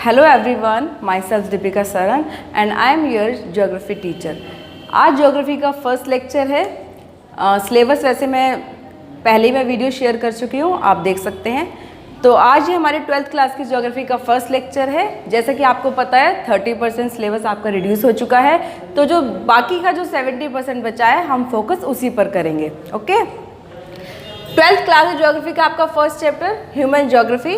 Hello everyone, myself Deepika Saran and I am your geography teacher. आज geography का first lecture है। Syllabus वैसे मैं पहले ही वीडियो शेयर कर चुकी हूँ, आप देख सकते हैं। तो आज ही हमारे 12th क्लास की ज्योग्राफी का फर्स्ट लेक्चर है। जैसा कि आपको पता है 30% सिलेबस आपका रिड्यूस हो चुका है, तो जो बाकी का जो 70% बचा है हम फोकस उसी पर करेंगे। ओके, 12th क्लास ज्योग्राफी का आपका फर्स्ट चैप्टर ह्यूमन ज्योग्राफी।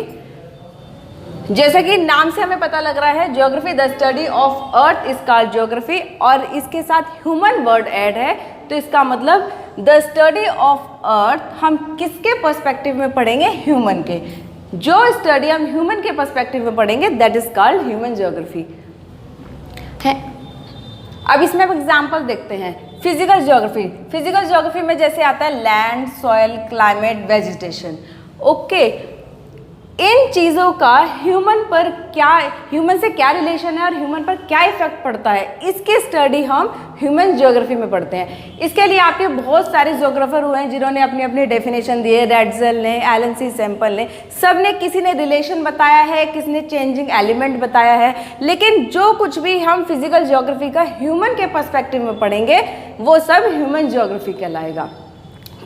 जैसा कि नाम से हमें पता लग रहा है, geography the study of earth is called geography, और इसके साथ ह्यूमन वर्ड ऐड है, तो इसका मतलब द स्टडी ऑफ अर्थ हम किसके पर्सपेक्टिव में पढ़ेंगे? ह्यूमन के। जो स्टडी हम ह्यूमन के पर्सपेक्टिव में पढ़ेंगे that is called human geography है। अब इसमें हम एग्जाम्पल देखते हैं। फिजिकल ज्योग्राफी, फिजिकल ज्योग्राफी में जैसे आता है land, soil, climate, vegetation. Okay, इन चीज़ों का ह्यूमन से क्या रिलेशन है और ह्यूमन पर क्या इफेक्ट पड़ता है, इसकी स्टडी हम ह्यूमन ज्योग्राफी में पढ़ते हैं। इसके लिए आपके बहुत सारे ज्योग्राफर हुए हैं जिन्होंने अपनी अपनी डेफिनेशन दिए। रेड्जल ने, एलन सी सैम्पल ने, सब ने किसी ने रिलेशन बताया है, किसी ने चेंजिंग एलिमेंट बताया है, लेकिन जो कुछ भी हम फिजिकल ज्योग्राफी का ह्यूमन के पर्सपेक्टिव में पढ़ेंगे वो सब ह्यूमन ज्योग्राफी कहलाएगा।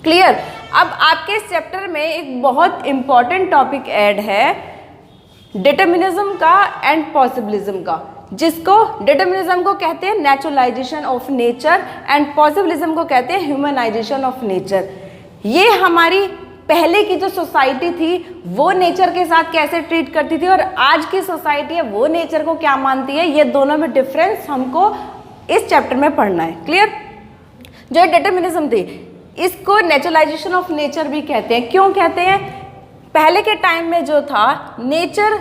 क्लियर? अब आपके इस चैप्टर में एक बहुत इंपॉर्टेंट टॉपिक ऐड है डिटर्मिनिज्म का एंड पॉसिबिलिज्म का, जिसको डिटर्मिनिज्म को कहते हैं naturalisation of nature and possibilism को कहते हैं ह्यूमनाइजेशन ऑफ नेचर। ये हमारी पहले की जो सोसाइटी थी वो नेचर के साथ कैसे ट्रीट करती थी और आज की सोसाइटी है वो नेचर को क्या मानती है, ये दोनों में डिफरेंस हमको इस चैप्टर में पढ़ना है। क्लियर? जो डिटर्मिनिज्म थी इसको नेचुरलाइजेशन ऑफ नेचर भी कहते हैं। क्यों कहते हैं? पहले के टाइम में जो था नेचर,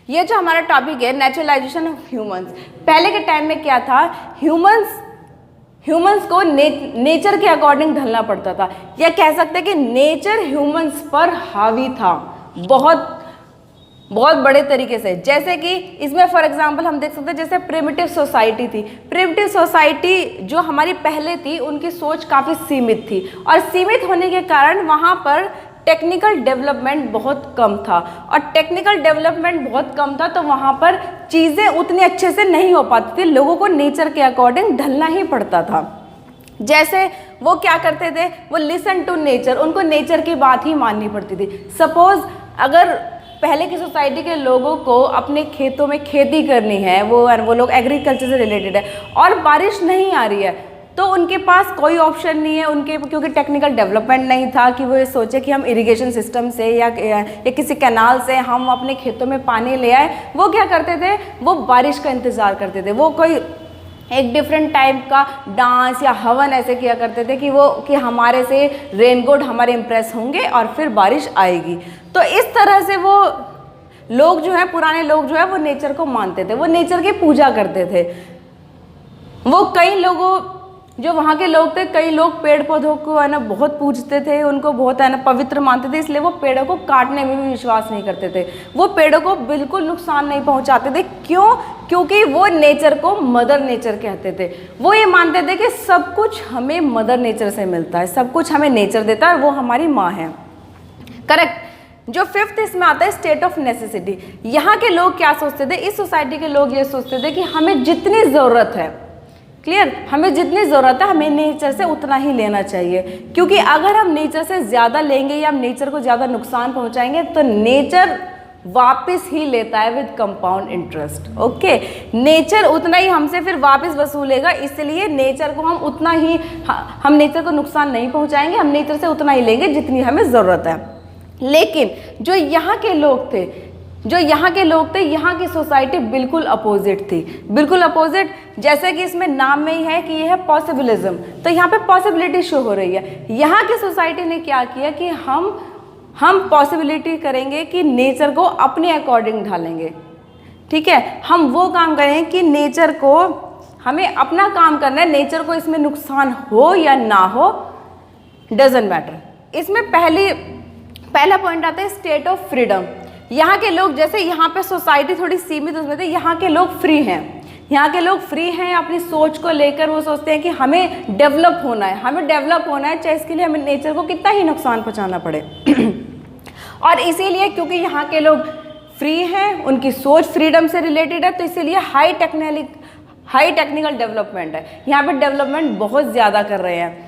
ये जो हमारा टॉपिक है नेचुरलाइजेशन ऑफ ह्यूमंस, पहले के टाइम में क्या था, ह्यूमंस को नेचर के अकॉर्डिंग ढलना पड़ता था, या कह सकते हैं कि नेचर ह्यूमंस पर हावी था बहुत बड़े तरीके से। जैसे कि इसमें फॉर एग्जांपल हम देख सकते हैं, जैसे प्रिमिटिव सोसाइटी थी। प्रिमिटिव सोसाइटी जो हमारी पहले थी उनकी सोच काफ़ी सीमित थी, और सीमित होने के कारण वहाँ पर टेक्निकल डेवलपमेंट बहुत कम था, और टेक्निकल डेवलपमेंट बहुत कम था तो वहाँ पर चीज़ें उतनी अच्छे से नहीं हो पाती थी, लोगों को नेचर के अकॉर्डिंग ढलना ही पड़ता था। जैसे वो क्या करते थे, वो लिसन टू नेचर, उनको नेचर की बात ही माननी पड़ती थी। सपोज अगर पहले की सोसाइटी के लोगों को अपने खेतों में खेती करनी है, वो लोग एग्रीकल्चर से रिलेटेड है, और बारिश नहीं आ रही है, तो उनके पास कोई ऑप्शन नहीं है उनके, क्योंकि टेक्निकल डेवलपमेंट नहीं था कि वो ये सोचे कि हम इरिगेशन सिस्टम से या किसी कैनाल से हम अपने खेतों में पानी ले आए। वो क्या करते थे, वो बारिश का इंतज़ार करते थे, वो कोई एक डिफरेंट टाइप का डांस या हवन ऐसे किया करते थे कि हमारे से रेन गॉड हमारे इम्प्रेस होंगे और फिर बारिश आएगी। तो इस तरह से वो लोग जो है, पुराने लोग जो है वो नेचर को मानते थे, वो नेचर की पूजा करते थे। वो कई लोगों जो वहाँ के लोग थे, कई लोग पेड़ पौधों को है ना बहुत पूजते थे, उनको बहुत है ना पवित्र मानते थे, इसलिए वो पेड़ों को काटने में भी विश्वास नहीं करते थे। वो पेड़ों को बिल्कुल नुकसान नहीं पहुँचाते थे। क्यों? क्योंकि वो नेचर को मदर नेचर कहते थे। वो ये मानते थे कि सब कुछ हमें मदर नेचर से मिलता है, सब कुछ हमें नेचर देता है, वो हमारी माँ है। करेक्ट? जो फिफ्थ इसमें आता है स्टेट ऑफ नेसेसिटी। यहाँ के लोग क्या सोचते थे, इस सोसाइटी के लोग ये सोचते थे कि हमें जितनी ज़रूरत है, क्लियर, हमें जितनी ज़रूरत है हमें नेचर से उतना ही लेना चाहिए, क्योंकि अगर हम नेचर से ज़्यादा लेंगे या हम नेचर को ज़्यादा नुकसान पहुँचाएंगे तो नेचर वापस ही लेता है with compound interest. Okay, nature उतना ही हमसे फिर वापस वसूलेगा, इसलिए नेचर को हम नेचर को नुकसान नहीं पहुँचाएंगे, हम नेचर से उतना ही लेंगे जितनी हमें ज़रूरत है। लेकिन जो यहाँ के लोग थे, यहाँ की सोसाइटी बिल्कुल अपोजिट थी, बिल्कुल अपोजिट। जैसे कि इसमें नाम में ही है कि ये है पॉसिबिलिज्म, तो यहाँ पे पॉसिबिलिटी शो हो रही है। यहाँ की सोसाइटी ने क्या किया कि हम पॉसिबिलिटी करेंगे कि नेचर को अपने अकॉर्डिंग ढालेंगे। ठीक है, हम वो काम करें कि नेचर को, हमें अपना काम करना है, नेचर को इसमें नुकसान हो या ना हो डजेंट मैटर। इसमें पहला पॉइंट आता है स्टेट ऑफ फ्रीडम। यहाँ के लोग, जैसे यहाँ पे सोसाइटी थोड़ी सीमित उसमें थे, यहाँ के लोग फ्री हैं। यहाँ के लोग फ्री हैं अपनी सोच को लेकर, वो सोचते हैं कि हमें डेवलप होना है, हमें डेवलप होना है, चाहे इसके लिए हमें नेचर को कितना ही नुकसान पहुँचाना पड़े। और इसीलिए क्योंकि यहाँ के लोग फ्री हैं, उनकी सोच फ्रीडम से रिलेटेड है, तो इसीलिए हाई टेक्निकल डेवलपमेंट है। यहाँ पे डेवलपमेंट बहुत ज़्यादा कर रहे हैं।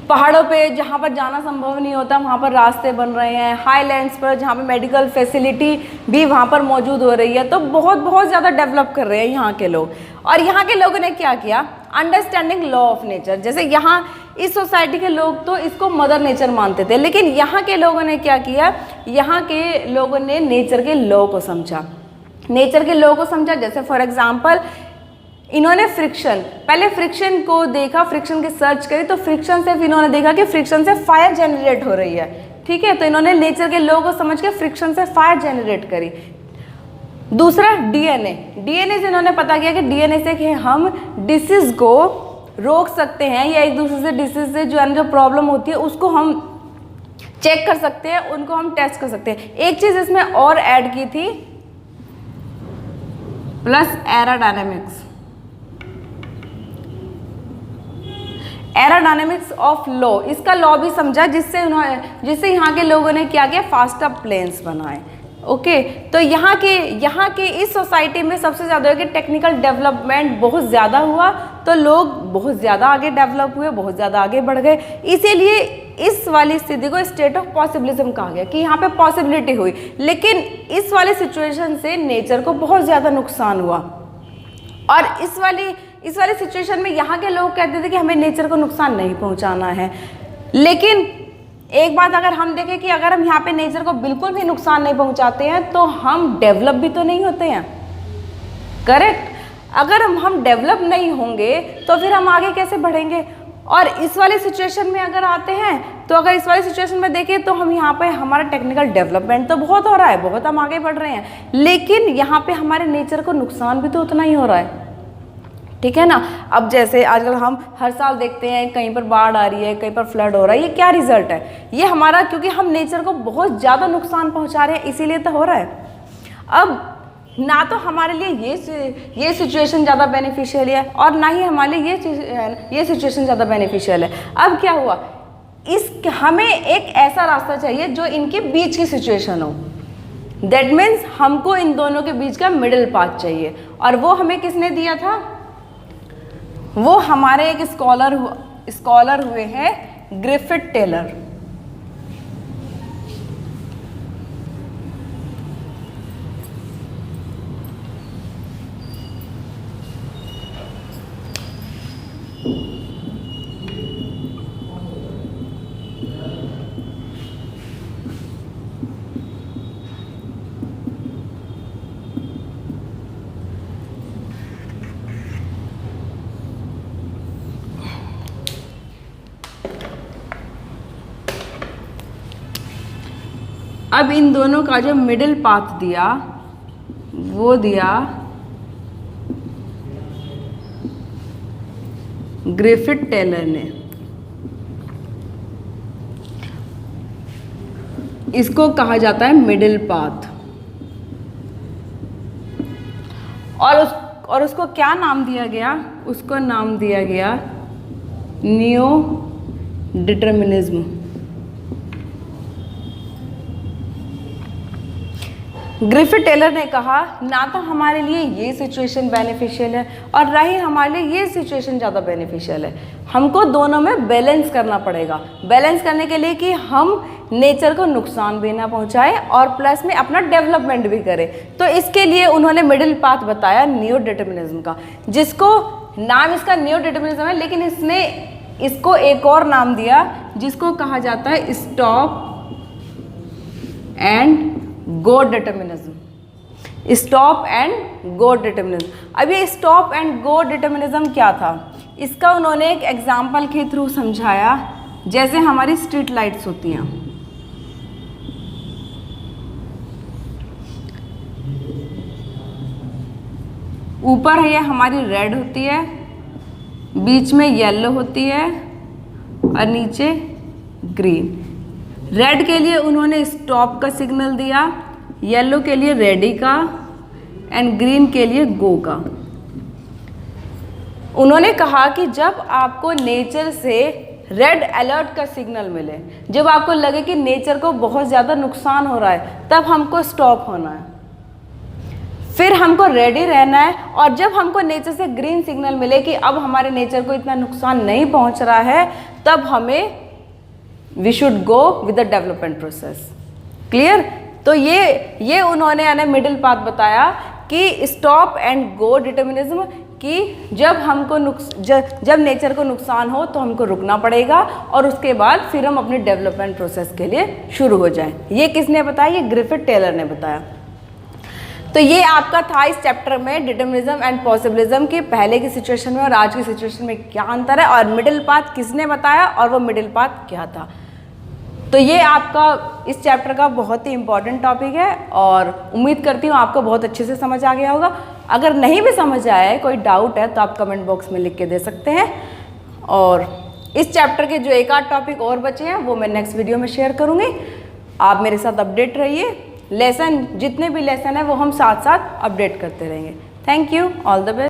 पहाड़ों पे जहाँ पर जाना संभव नहीं होता वहाँ पर रास्ते बन रहे हैं, हाईलैंड्स पर जहाँ पे मेडिकल फैसिलिटी भी वहाँ पर मौजूद हो रही है, तो बहुत ज़्यादा डेवलप कर रहे हैं यहाँ के लोग। और यहाँ के लोगों ने क्या किया, अंडरस्टैंडिंग लॉ ऑफ नेचर, जैसे यहाँ इस सोसाइटी के लोग तो इसको मदर नेचर मानते थे, लेकिन यहाँ के लोगों ने क्या किया, यहाँ के लोगों ने नेचर के लॉ को समझा। नेचर के लॉ को समझा, जैसे फॉर एग्जाम्पल इन्होंने पहले फ्रिक्शन को देखा, फ्रिक्शन की सर्च करी, तो फ्रिक्शन से इन्होंने देखा कि फ्रिक्शन से फायर जनरेट हो रही है, ठीक है, तो इन्होंने नेचर के लॉ को समझ के फ्रिक्शन से फायर जनरेट करी। दूसरा डीएनए से इन्होंने पता किया कि डीएनए से कि हम डिसीज को रोक सकते हैं, या एक दूसरे से डिसीज से जो प्रॉब्लम होती है उसको हम चेक कर सकते हैं, उनको हम टेस्ट कर सकते हैं। एक चीज इसमें और ऐड की थी, प्लस एरोडायनेमिक्स ऑफ लॉ, इसका लॉ भी समझा, जिससे यहाँ के लोगों ने क्या किया, फास्टर प्लेन्स बनाए। ओके, तो यहाँ के इस सोसाइटी में सबसे ज़्यादा है कि टेक्निकल डेवलपमेंट बहुत ज़्यादा हुआ, तो लोग बहुत ज़्यादा आगे डेवलप हुए, बहुत ज़्यादा आगे बढ़ गए। इसीलिए इस वाली स्थिति को स्टेट ऑफ पॉसिबिलिज्म कहा गया कि यहाँ पे पॉसिबिलिटी हुई, लेकिन इस वाले सिचुएशन से नेचर को बहुत ज़्यादा नुकसान हुआ। और इस वाली सिचुएशन में यहाँ के लोग कहते थे कि हमें नेचर को नुकसान नहीं पहुँचाना है, लेकिन एक बात अगर हम देखें कि अगर हम यहाँ पे नेचर को बिल्कुल भी नुकसान नहीं पहुँचाते हैं तो हम डेवलप भी तो नहीं होते हैं, करेक्ट। अगर हम डेवलप नहीं होंगे तो फिर हम आगे कैसे बढ़ेंगे। और इस वाले सिचुएशन में अगर आते हैं तो अगर इस वाले सिचुएशन में देखें तो हम यहाँ पे हमारा टेक्निकल डेवलपमेंट तो बहुत हो रहा है, बहुत हम आगे बढ़ रहे हैं, लेकिन यहाँ पे हमारे नेचर को नुकसान भी तो उतना ही हो रहा है, ठीक है ना। अब जैसे आजकल हम हर साल देखते हैं कहीं पर बाढ़ आ रही है, कहीं पर फ्लड हो रहा है, ये क्या रिजल्ट है, ये हमारा क्योंकि हम नेचर को बहुत ज़्यादा नुकसान पहुंचा रहे हैं, इसीलिए तो हो रहा है। अब ना तो हमारे लिए ये सिचुएशन ज़्यादा बेनिफिशियल है और ना ही हमारे लिए ये सिचुएशन ज़्यादा बेनिफिशियल है। अब क्या हुआ, हमें एक ऐसा रास्ता चाहिए जो इनके बीच की सिचुएशन हो, दैट मीन्स हमको इन दोनों के बीच का मिडिल पाथ चाहिए। और वो हमें किसने दिया था, वो हमारे एक स्कॉलर हुए हैं ग्रिफिथ टेलर। अब इन दोनों का जो मिडिल पाथ दिया वो दिया ग्रिफिथ टेलर ने। इसको कहा जाता है मिडिल पाथ। और उसको क्या नाम दिया गया, उसको नाम दिया गया नियो डिटर्मिनिज्म। ग्रिफिथ टेलर ने कहा ना तो हमारे लिए ये सिचुएशन बेनिफिशियल है और ना ही हमारे लिए ये सिचुएशन ज़्यादा बेनिफिशियल है, हमको दोनों में बैलेंस करना पड़ेगा। बैलेंस करने के लिए कि हम नेचर को नुकसान भी ना पहुंचाए और प्लस में अपना डेवलपमेंट भी करें, तो इसके लिए उन्होंने मिडिल पाथ बताया नियो डिटर्मिनिज्म का, जिसको नाम इसका नियो डिटर्मिनिज्म है, लेकिन इसने इसको एक और नाम दिया जिसको कहा जाता है stop and go determinism. Stop and go determinism. अब ये स्टॉप एंड गो डिटर्मिनिज्म क्या था, इसका उन्होंने एक एग्जाम्पल के थ्रू समझाया। जैसे हमारी स्ट्रीट लाइट्स होती हैं, ऊपर है ये हमारी रेड होती है, बीच में येलो होती है और नीचे ग्रीन। रेड के लिए उन्होंने स्टॉप का सिग्नल दिया, येलो के लिए रेडी का एंड ग्रीन के लिए गो का। उन्होंने कहा कि जब आपको नेचर से रेड अलर्ट का सिग्नल मिले, जब आपको लगे कि नेचर को बहुत ज़्यादा नुकसान हो रहा है, तब हमको स्टॉप होना है, फिर हमको रेडी रहना है। और जब हमको नेचर से ग्रीन सिग्नल मिले कि अब हमारे नेचर को इतना नुकसान नहीं पहुंच रहा है, तब हमें we should go with the development process. Clear? तो ये उन्होंने यानी मिडिल पाथ बताया कि स्टॉप एंड गो डिटर्मिनिज्म, कि जब नेचर को नुकसान हो तो हमको रुकना पड़ेगा और उसके बाद फिर हम अपने डेवलपमेंट प्रोसेस के लिए शुरू हो जाएं। ये किसने बताया? ये ग्रिफिथ टेलर ने बताया। तो ये आपका था इस चैप्टर में डिटर्मिनिज्म एंड पॉसिबिलिज्म की पहले की सिचुएशन में और आज की सिचुएशन में क्या अंतर है, और मिडिल पाथ किसने बताया और वो मिडिल पाथ क्या था। तो ये आपका इस चैप्टर का बहुत ही इम्पॉर्टेंट टॉपिक है और उम्मीद करती हूँ आपको बहुत अच्छे से समझ आ गया होगा। अगर नहीं भी समझ आया है, कोई डाउट है, तो आप कमेंट बॉक्स में लिख के दे सकते हैं। और इस चैप्टर के जो एक आध टॉपिक और बचे हैं वो मैं नेक्स्ट वीडियो में शेयर करूँगी। आप मेरे साथ अपडेट रहिए। लेसन जितने भी लेसन है वो हम साथ साथ अपडेट करते रहेंगे। Thank you, all the best.